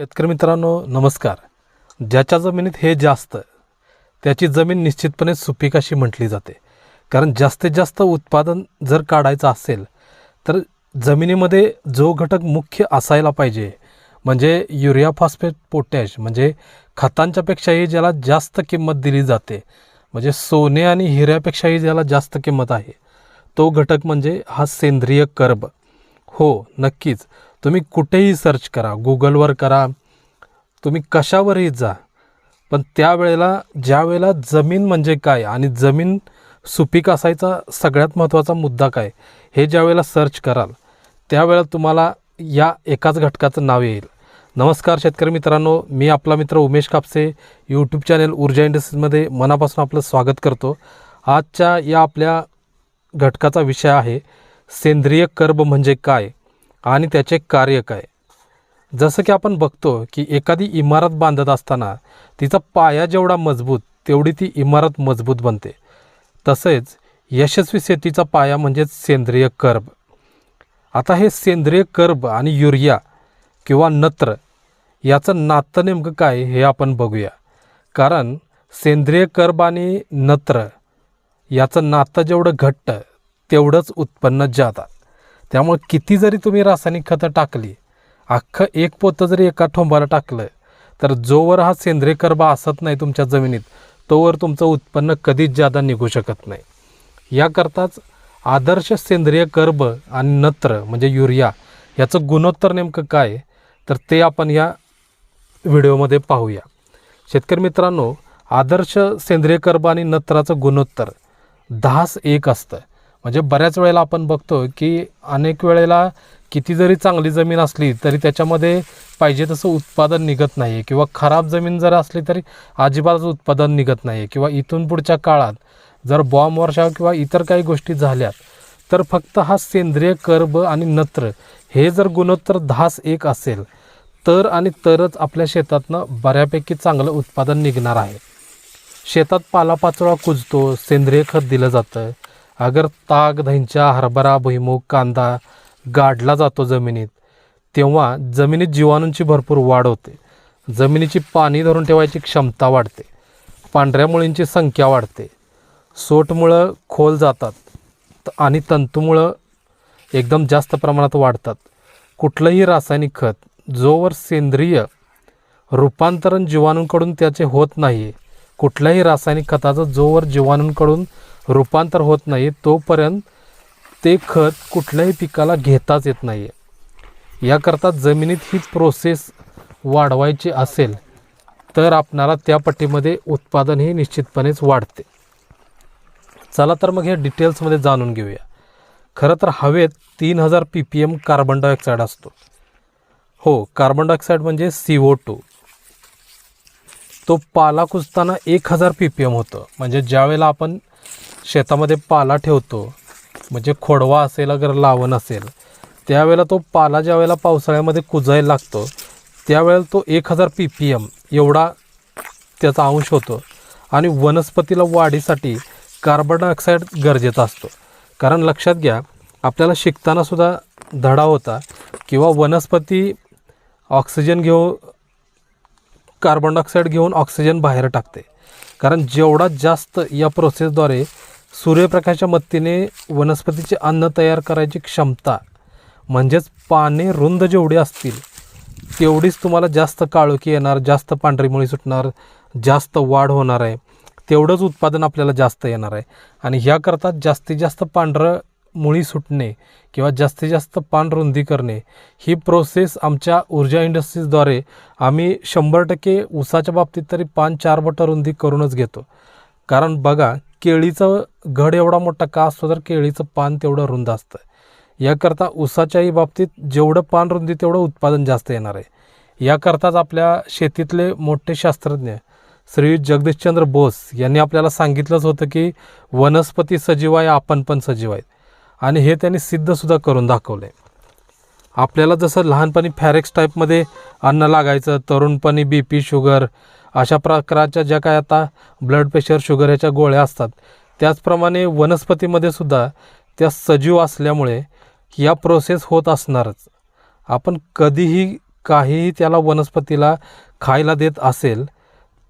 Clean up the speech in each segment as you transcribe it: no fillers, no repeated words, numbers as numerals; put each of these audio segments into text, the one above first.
शेतकरी मित्रांनो नमस्कार. ज्याच्या जमिनीत हे जास्त त्याची जमीन निश्चितपणे सुपीक अशी म्हटली जाते. कारण जास्तीत जास्त उत्पादन जर काढायचं असेल तर जमिनीमध्ये जो घटक मुख्य असायला पाहिजे म्हणजे युरिया फॉस्फेट पोटॅश म्हणजे खतांच्यापेक्षाही ज्याला जास्त किंमत दिली जाते, म्हणजे सोने आणि हिऱ्यापेक्षाही ज्याला जास्त किंमत आहे, तो घटक म्हणजे हा सेंद्रिय कर्ब. हो नक्कीच, तुम्ही कुठेही सर्च करा, गुगलवर करा, तुम्ही कशावरही जा, पण त्यावेळेला ज्यावेळेला जमीन म्हणजे काय आणि जमीन सुपीक असायचा सगळ्यात महत्त्वाचा मुद्दा काय हे ज्यावेळेला सर्च कराल त्यावेळेला तुम्हाला या एकाच घटकाचं नाव येईल. नमस्कार शेतकरी मित्रांनो, मी आपला मित्र उमेश कापसे यूट्यूब चॅनल ऊर्जा इंडस्ट्रीजमध्ये मनापासून आपलं स्वागत करतो. आजच्या या आपल्या घटकाचा विषय आहे सेंद्रिय कर्ब म्हणजे काय आणि त्याचे कार्य काय. जसं की आपण बघतो की एखादी इमारत बांधत असताना तिचा पाया जेवढा मजबूत तेवढी ती इमारत मजबूत बनते. तसेच यशस्वी शेतीचा पाया म्हणजेच सेंद्रिय कर्ब. आता हे सेंद्रिय कर्ब आणि युरिया किंवा नत्र याचं नातं नेमकं काय हे आपण बघूया. कारण सेंद्रिय कर्ब आणि नत्र याचं नातं जेवढं घट्ट तेवढंच उत्पन्न जातं. त्यामुळे किती जरी तुम्ही रासायनिक खतं टाकली, अख्खं एक पोतं जरी एका ठोंबाला टाकलं तर जोवर हा सेंद्रिय कर्ब असत नाही तुमच्या जमिनीत तोवर तुमचं उत्पन्न कधीच जादा निघू शकत नाही. याकरताच आदर्श सेंद्रिय कर्ब आणि नत्र म्हणजे युरिया याचं गुणोत्तर नेमकं काय तर ते आपण या व्हिडिओमध्ये पाहूया. शेतकरी मित्रांनो, आदर्श सेंद्रिय कर्ब आणि नत्राचं गुणोत्तर 10:1 असतं. म्हणजे बऱ्याच वेळेला आपण बघतो की अनेक वेळेला किती जरी चांगली जमीन असली तरी त्याच्यामध्ये पाहिजे तसं उत्पादन निघत नाही, किंवा खराब जमीन जर असली तरी अजिबातच उत्पादन निघत नाही, किंवा इथून पुढच्या काळात जर बॉम्ब वर्षाव किंवा इतर काही गोष्टी झाल्यात तर फक्त हा सेंद्रिय कर्ब आणि नत्र हे जर गुणोत्तर 10:1 असेल तर आणि तरच आपल्या शेतातनं बऱ्यापैकी चांगलं उत्पादन निघणार आहे. शेतात पालापाचोळा कुजतो, सेंद्रिय खत दिलं जातं. अगर ताग, धैंचा, हरभरा, भुईमूग, कांदा गाडला जातो जमिनीत तेव्हा जमिनीत जीवाणूंची भरपूर वाढ होते, जमिनीची पाणी धरून ठेवायची क्षमता वाढते, पांढऱ्या मुळींची संख्या वाढते, सोटमुळं खोल जातात आणि तंतुमुळं एकदम जास्त प्रमाणात वाढतात. कुठलंही रासायनिक खत जोवर सेंद्रिय रूपांतरण जीवाणूंकडून त्याचे होत नाही, कुठल्याही रासायनिक खताचं जोवर जीवाणूंकडून रूपांतर होत नाही तोपर्यंत ते खत कुठल्याही पिकाला घेताच येत नाही. याकरता जमिनीत ही प्रोसेस वाढवायची असेल तर आपणाला त्या पट्टीमध्ये उत्पादन हे निश्चितपणेच वाढते. चला तर मग हे डिटेल्समध्ये जाणून घेऊया. खरं तर हवेत 3000 ppm कार्बन डायऑक्साईड असतो. हो, कार्बन डायऑक्साईड म्हणजे CO2. तो पाला कुजताना 1000 ppm होतं. म्हणजे ज्यावेळेला आपण शेतामध्ये पाला ठेवतो, म्हणजे खोडवा असेल अगर लावण असेल, त्यावेळेला तो पाला ज्यावेळेला पावसाळ्यामध्ये कुजायला लागतो त्यावेळेला तो 1000 ppm एवढा त्याचा अंश होतो. आणि वनस्पतीला वाढीसाठी कार्बन डायऑक्साईड गरजेचा असतो. कारण लक्षात घ्या, आपल्याला शिकतानासुद्धा धडा होता किंवा वनस्पती ऑक्सिजन घेऊन कार्बन डायऑक्साईड घेऊन ऑक्सिजन बाहेर टाकते. कारण जेवढा जास्त या प्रोसेसद्वारे सूर्यप्रकाशाच्या मदतीने वनस्पतीचे अन्न तयार करायची क्षमता, म्हणजेच पाने रुंद जेवढी असतील तेवढीच तुम्हाला जास्त काळोखी येणार, जास्त पांढरी मुळी सुटणार, जास्त वाढ होणार आहे, तेवढंच उत्पादन आपल्याला जास्त येणार आहे. आणि ह्याकरता जास्तीत जास्त पांढरं मुळी सुटणे किंवा जास्तीत जास्त पान रुंदी करणे ही प्रोसेस आमच्या ऊर्जा इंडस्ट्रीजद्वारे आम्ही 100% ऊसाच्या बाबतीत तरी 5-4 बोटं रुंदी करूनच घेतो. कारण बघा, केळीचं घड एवढा मोठा का असतो तर केळीचं पान तेवढं रुंद असतं. याकरता ऊसाच्याही बाबतीत जेवढं पान रुंदी तेवढं उत्पादन जास्त येणार आहे. याकरताच आपल्या शेतीतले मोठे शास्त्रज्ञ श्री जगदीशचंद्र बोस यांनी आपल्याला सांगितलंच होतं की वनस्पती सजीव आहे, आपण पण सजीव आहेत. आणि हे त्यांनी सिद्धसुद्धा करून दाखवलं आहे. आपल्याला जसं लहानपणी फॅरेक्स टाईपमध्ये अन्न लागायचं, तरुणपणी BP, शुगर अशा प्रकारच्या ज्या काय आता ब्लड प्रेशर, शुगर ह्याच्या गोळ्या असतात, त्याचप्रमाणे वनस्पतीमध्ये सुद्धा त्या सजीव असल्यामुळे या प्रोसेस होत असणारच. आपण कधीही काहीही त्याला वनस्पतीला खायला देत असेल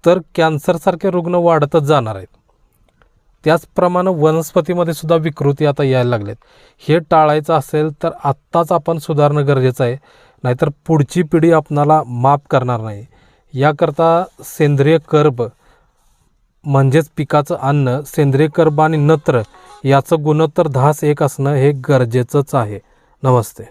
तर कॅन्सरसारखे रुग्ण वाढतच जाणार आहेत. त्याचप्रमाणे वनस्पतीमध्ये सुद्धा विकृती आता यायला लागल्यात. हे टाळायचं असेल तर आत्ताच आपण सुधारणं गरजेचं आहे, नाहीतर पुढची पिढी आपणाला माफ करणार नाही. याकरता सेंद्रिय कर्ब म्हणजेच पिकाचं अन्न, सेंद्रिय कर्ब आणि नत्र याचं गुणोत्तर 10:1 असणं हे गरजेचंच आहे. नमस्ते.